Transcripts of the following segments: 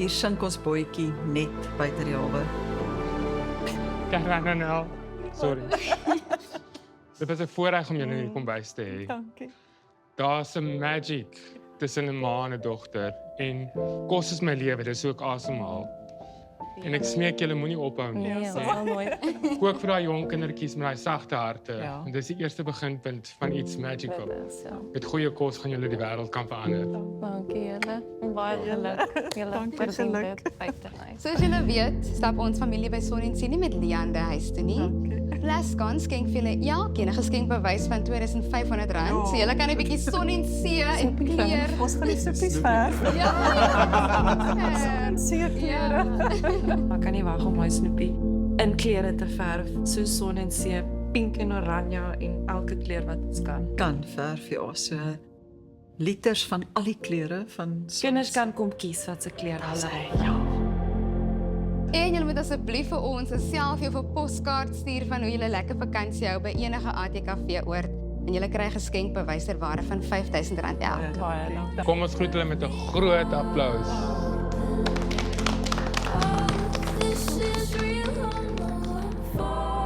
Hier sink ons bootjie net buite die hawe. Karanel. Sorry. Dit is 'n voorreg om julle in die kombuis te hê. Dankie. Daar's 'n magic tussen 'n ma en 'n dogter en kos is my lewe, dis ook asemhaal. En ek smeek julle moenie ophou nie. Nee, ons sal nooit. Kook vir daai jong kindertjies met daai sagte harte. Ja. En dis die eerste beginpunt van iets magical. Dit is, ja. Met goeie kos gaan julle die wêreld kan verander. Dankie julle. En baie geluk. Julle Dankie, verdien geluk. dit. Buite nice. Soos julle weet, stap ons familie by Son en See nie met Lian die huis toe nie. Plascon skenk vir julle elkeen 'n geskenkbewys van R2500. Ja. So julle kan 'n bietjie Son en See en kleur. Ons gaan die soepies verf. Ja. Seeklere. Ek kan nie wag om my Snoepie in klere te verf, soos Son en See, pink en oranje en elke kleur wat ons kan. Kan verf, ja, so liters van al die kleure van Kinders kan kom kies wat se kleur hulle wil. Ja. En julle moet asseblief vir ons 'n selfie of 'n poskaart stuur van hoe julle lekker vakansie hou by enige ATKV oord en julle kry 'n geskenkbewys ter waarde van R5000 elk. Baie dankie. Kom ons groet hulle met 'n groot applous. This is real, I'm going far.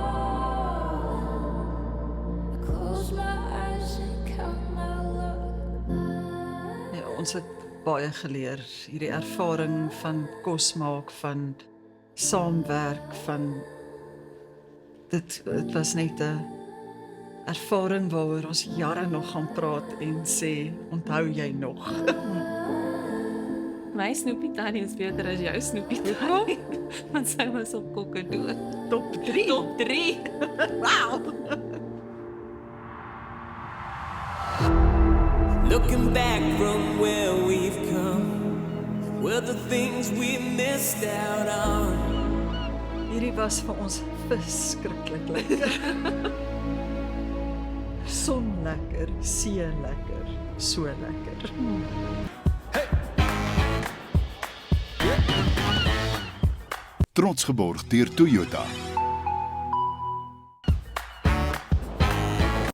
I close my eyes and count my love. Ja, ons het baie geleer, hierdie ervaring van kos maak, van saamwerk, van dit was net 'n ervaring waaroor ons jare nog gaan praat en sê, onthou jy nog? My Snoepie tannie is beter as jou Snoepie tannie, want sy was op kokkedood. Top 3. Top 3. Wow. Looking back from where we've come, were the things we missed out on. Hierdie was vir ons verskriklik lekker. Son lekker, see lekker, so lekker. Trots geborg deur Toyota.